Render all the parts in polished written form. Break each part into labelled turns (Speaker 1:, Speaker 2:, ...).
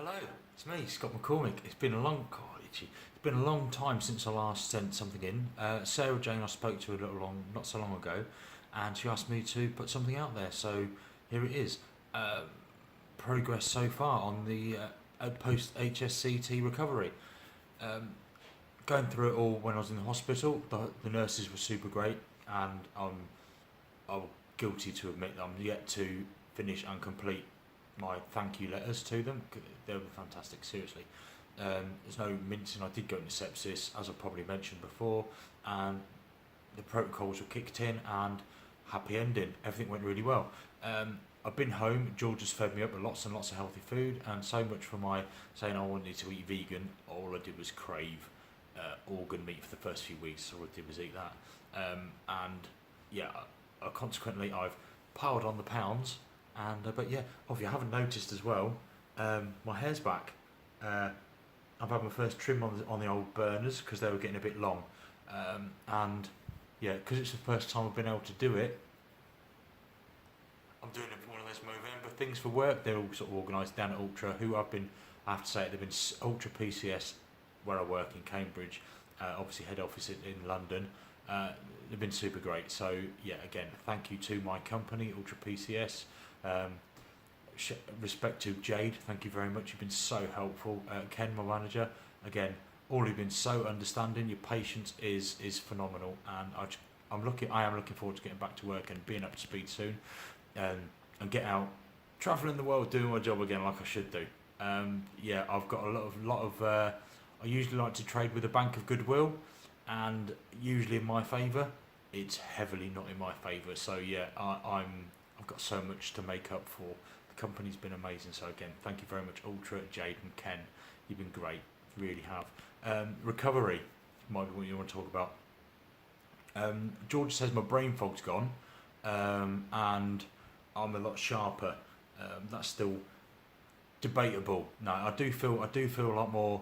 Speaker 1: Hello, it's me, Scott McCormick. It's been a long time since I last sent something in. Sarah Jane I spoke to not so long ago, and she asked me to put something out there. So here it is. Progress so far on the post HSCT recovery. Um, Going through it all when I was in the hospital. The nurses were super great, and I'm guilty to admit that I'm yet to finish and complete my thank you letters to them. They were fantastic, seriously. There's no mincing. I did go into sepsis, as I probably mentioned before, and the protocols were kicked in and happy ending. Everything went really well. I've been home. George has fed me up with lots and lots of healthy food, and so much for my saying I wanted to eat vegan. All I did was crave organ meat for the first few weeks. All I did was eat that, and yeah, consequently I've piled on the pounds. And but yeah, if you haven't noticed as well, my hair's back. I've had my first trim on the old burners because they were getting a bit long, and yeah, because it's the first time I've been able to do it. I'm doing it for one of those Movember things for work. They're all sort of organised down at Ultra, who I have to say, they've been Ultra PCS where I work in Cambridge, obviously head office in London. They've been super great. So yeah, again, thank you to my company, Ultra PCS. Um, Respect to Jade, thank you very much. You've been so helpful. Ken, my manager, again, all you've been so understanding. Your patience is phenomenal, and I am looking forward to getting back to work and being up to speed soon, and get out, travelling the world, doing my job again like I should do. Yeah, I've got a lot of. I usually like to trade with a bank of goodwill, and usually in my favour. It's heavily not in my favour. So yeah, I've got so much to make up for. The company's been amazing. So again, thank you very much, Ultra, Jade, and Ken. You've been great, really have. Recovery might be what you want to talk about. George says my brain fog's gone, and I'm a lot sharper. That's still debatable. No, I do feel a lot more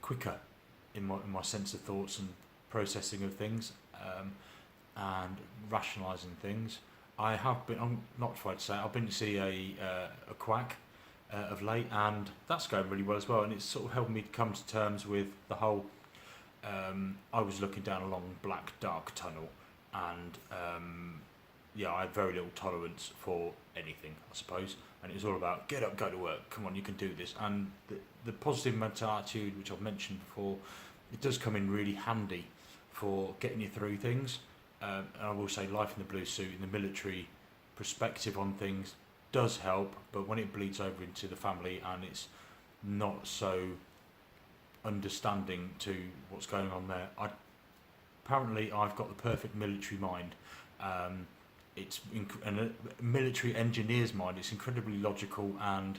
Speaker 1: quicker in my sense of thoughts and processing of things, and rationalising things. I'm not afraid to say, I've been to see a quack of late, and that's going really well as well. And it's sort of helped me come to terms with the whole. I was looking down a long black dark tunnel, and yeah, I had very little tolerance for anything, I suppose. And it was all about get up, go to work. Come on, you can do this. And the positive mental attitude, which I've mentioned before, it does come in really handy for getting you through things. And I will say, life in the blue suit, in the military perspective on things does help, but when it bleeds over into the family and it's not so understanding to what's going on there, apparently I've got the perfect military mind. And a military engineer's mind. It's incredibly logical, and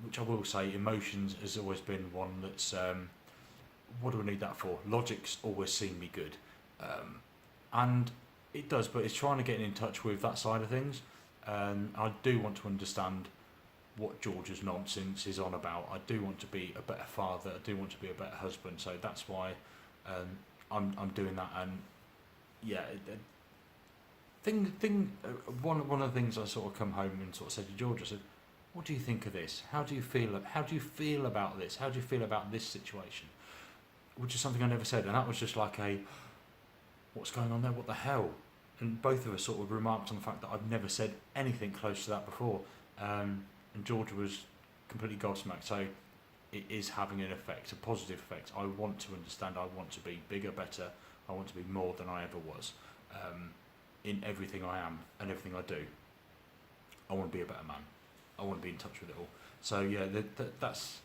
Speaker 1: which I will say, emotions has always been one that's. What do I need that for? Logic's always seen me good, and it does, but it's trying to get in touch with that side of things. I do want to understand what George's nonsense is on about. I do want to be a better father. I do want to be a better husband. So that's why I'm doing that. And yeah, one of the things I sort of come home and sort of said to George, I said, "What do you think of this? How do you feel? How do you feel about this? How do you feel about this situation?" Which is something I never said, and that was just like what's going on there? What the hell? And both of us sort of remarked on the fact that I've never said anything close to that before, and George was completely gobsmacked. So it is having an effect, a positive effect. I want to understand. I want to be bigger, better. I want to be more than I ever was, in everything I am and everything I do. I want to be a better man. I want to be in touch with it all. So yeah,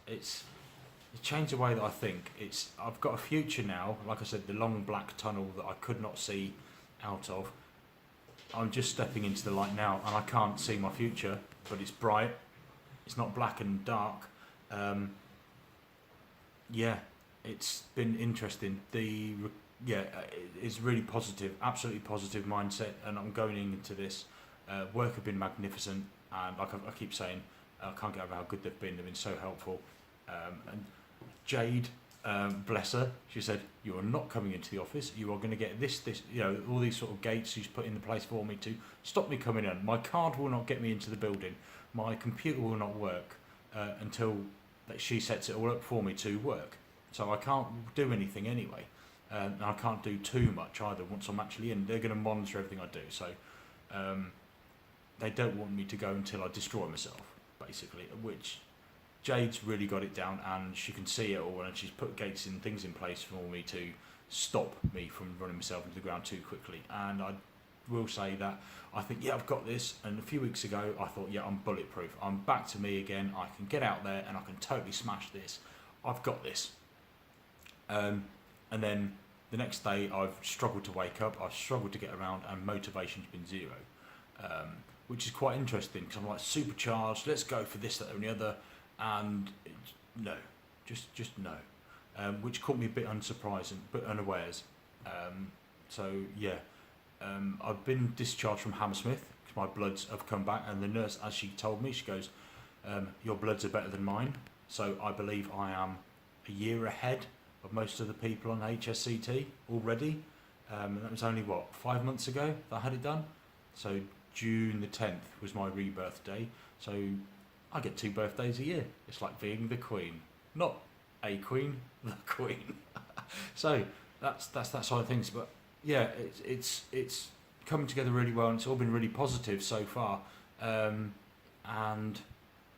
Speaker 1: it's changed the way that I think. I've got a future now. Like I said, the long black tunnel that I could not see out of. I'm just stepping into the light now, and I can't see my future, but it's bright. It's not black and dark. Yeah, it's been interesting. It's really positive, absolutely positive mindset, and I'm going into this. Work have been magnificent, and like I keep saying, I can't get over how good they've been. They've been so helpful, and Jade, bless her, she said, "You are not coming into the office. You are going to get this, all these sort of gates she's put in place for me to stop me coming in. My card will not get me into the building. My computer will not work until that she sets it all up for me to work. So I can't do anything anyway. And I can't do too much either once I'm actually in. They're going to monitor everything I do. So they don't want me to go until I destroy myself, basically, which Jade's really got it down, and she can see it all, and she's put gates and things in place for me to stop me from running myself into the ground too quickly. And I will say that I think, yeah, I've got this. And a few weeks ago, I thought, yeah, I'm bulletproof. I'm back to me again. I can get out there and I can totally smash this. I've got this. And then the next day, I've struggled to wake up. I've struggled to get around, and motivation's been zero, which is quite interesting because I'm like supercharged. Let's go for this, that, and the other, and no, just no, which caught me a bit unsurprised, but unawares. So yeah, I've been discharged from Hammersmith because my bloods have come back, and the nurse, as she told me, she goes, "Your bloods are better than mine." So I believe I am a year ahead of most of the people on HSCT already. That was only, 5 months ago that I had it done. So June the 10th was my rebirth day. So I get 2 birthdays a year. It's like being the queen. Not a queen, the queen. So that's that side of things. But yeah, it's coming together really well, and it's all been really positive so far. And I'm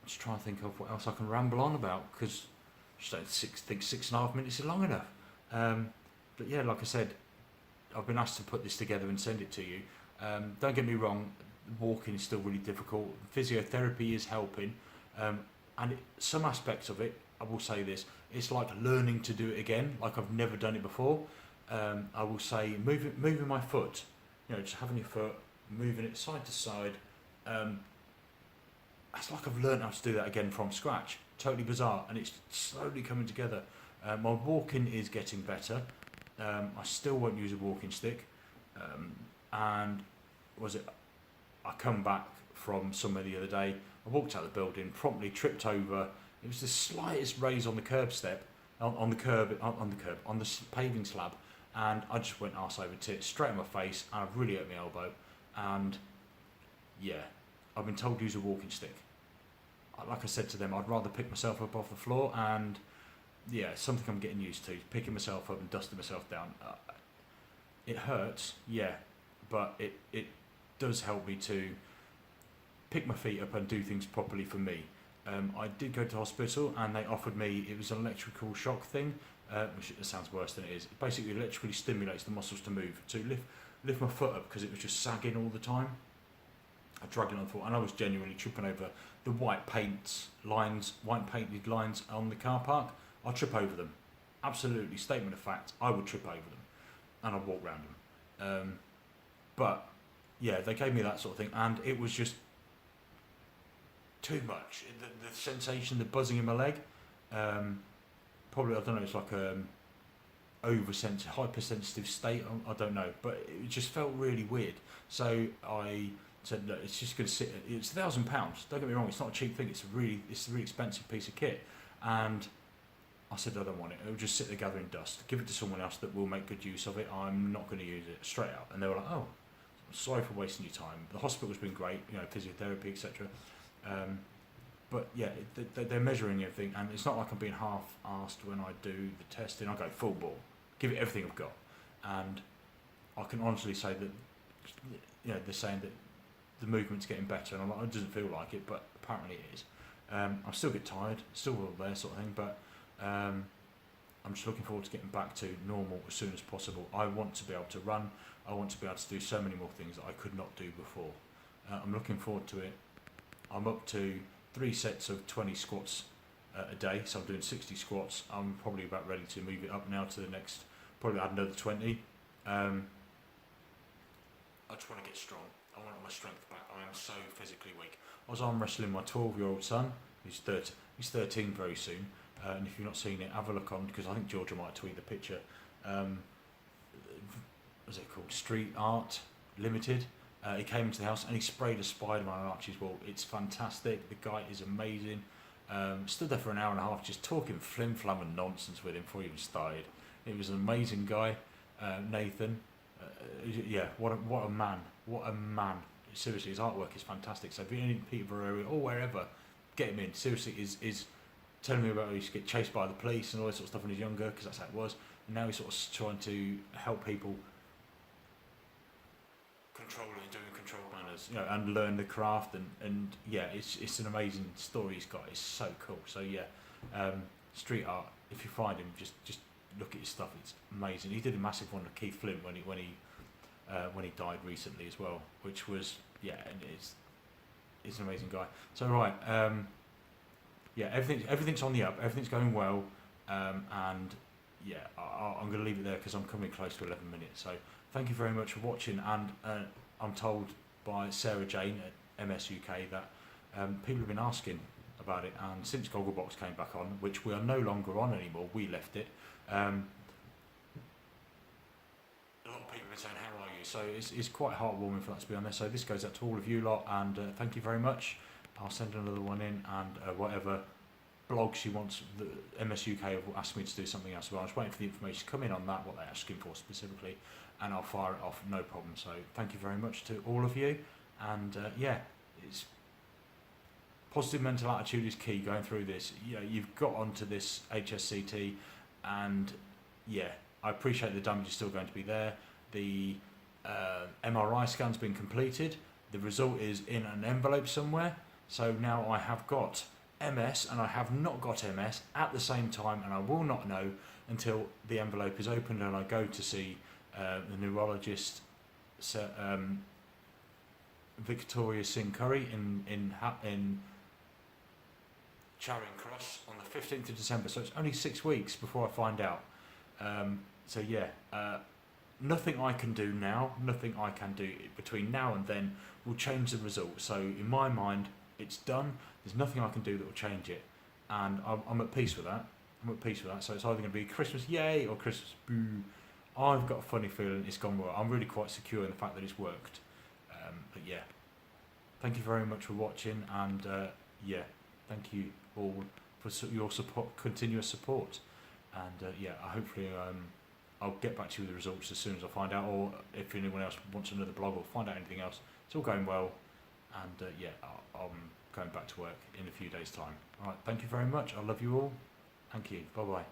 Speaker 1: just trying to think of what else I can ramble on about, because I just don't think 6.5 minutes is long enough. But yeah, like I said, I've been asked to put this together and send it to you. Don't get me wrong, walking is still really difficult. Physiotherapy is helping, and some aspects of it, I will say this, it's like learning to do it again, like I've never done it before. I will say moving my foot, just having your foot, moving it side to side, it's like I've learned how to do that again from scratch. Totally bizarre, and it's slowly coming together. My walking is getting better. I still won't use a walking stick, and I come back from somewhere the other day, I walked out of the building, promptly tripped over, it was the slightest raise on the curb step, on the paving slab, and I just went arse over tit, straight in my face, and I've really hurt my elbow. And yeah, I've been told to use a walking stick. Like I said to them, I'd rather pick myself up off the floor, and yeah, something I'm getting used to, picking myself up and dusting myself down. It hurts, yeah, but it does help me to pick my feet up and do things properly for me. I did go to hospital, and they offered me, it was an electrical shock thing, which sounds worse than it is. It basically electrically stimulates the muscles to move, to lift my foot up, because it was just sagging all the time. I dragged it on the floor, and I was genuinely tripping over the white painted lines on the car park. I'll trip over them. Absolutely, statement of fact, I would trip over them, and I'd walk around them. But yeah, they gave me that sort of thing, and it was just too much. The sensation, the buzzing in my leg, probably, I don't know, it's like hypersensitive state, I don't know, but it just felt really weird. So I said, look, it's just going to sit, it's £1,000, don't get me wrong, it's not a cheap thing, it's a really expensive piece of kit, and I said I don't want it, it'll just sit there gathering dust, give it to someone else that will make good use of it, I'm not going to use it, straight out. And they were like, oh, sorry for wasting your time. The hospital's been great, physiotherapy, etc. But yeah, they're measuring everything, and it's not like I'm being half-arsed when I do the testing. I go full ball, give it everything I've got, and I can honestly say that, they're saying that the movement's getting better, and I'm like, it doesn't feel like it, but apparently it is. I still get tired, still all there sort of thing, but I'm just looking forward to getting back to normal as soon as possible. I want to be able to run. I want to be able to do so many more things that I could not do before. I'm looking forward to it. I'm up to 3 sets of 20 squats a day, so I'm doing 60 squats. I'm probably about ready to move it up now to the next, probably add another 20. I just want to get strong. I want my strength back. I am so physically weak. I was arm wrestling my 12-year-old son, he's 13 very soon, and if you've not seen it, have a look on, because I think Georgia might tweet the picture. What's it called? Street Art Limited. He came into the house and he sprayed a Spider-Man on Archie's wall. It's fantastic. The guy is amazing. Stood there for an hour and a half just talking flim-flam and nonsense with him before he even started. He was an amazing guy, Nathan. Yeah, what a man. What a man. Seriously, his artwork is fantastic. So if you're in Peterborough area or wherever, get him in. Seriously, is telling me about how he used to get chased by the police and all this sort of stuff when he was younger, because that's how it was. And now he's sort of trying to help people control it and doing control manners, and learn the craft. And yeah, it's an amazing story he's got. It's so cool. So yeah, street art. If you find him, just look at his stuff. It's amazing. He did a massive one with Keith Flint when he died recently as well, which was and it's an amazing guy. So right, everything's on the up. Everything's going well, and yeah, I'm going to leave it there because I'm coming close to 11 minutes. So thank you very much for watching. And I'm told by Sarah Jane at MS UK that people have been asking about it, and since Gogglebox came back on, which we are no longer on anymore, we left it. A lot of people have been saying, how are you? So it's quite heartwarming for that, to be honest. So this goes out to all of you lot, and thank you very much. I'll send another one in, and whatever blog she wants, the MS UK have asked me to do something else. Well, I'm just waiting for the information to come in on that, what they're asking for specifically, and I'll fire it off, no problem. So thank you very much to all of you, and it's positive mental attitude is key going through this. You've got onto this HSCT, and I appreciate the damage is still going to be there. The MRI scan's been completed. The result is in an envelope somewhere. So now I have got MS and I have not got MS at the same time, and I will not know until the envelope is opened and I go to see the neurologist, Victoria Singh Curry in Charing Cross on the 15th of December. So it's only 6 weeks before I find out. Nothing I can do now, nothing I can do between now and then will change the result. So in my mind, it's done. There's nothing I can do that will change it, and I'm at peace with that. So it's either going to be Christmas yay or Christmas boo. I've got a funny feeling it's gone well. I'm really quite secure in the fact that it's worked. But yeah, thank you very much for watching, and thank you all for your support, continuous support, and hopefully I'll get back to you with the results as soon as I find out, or if anyone else wants another blog or find out anything else. It's all going well, and I'm going back to work in a few days' time. All right, thank you very much. I love you all. Thank you. Bye bye.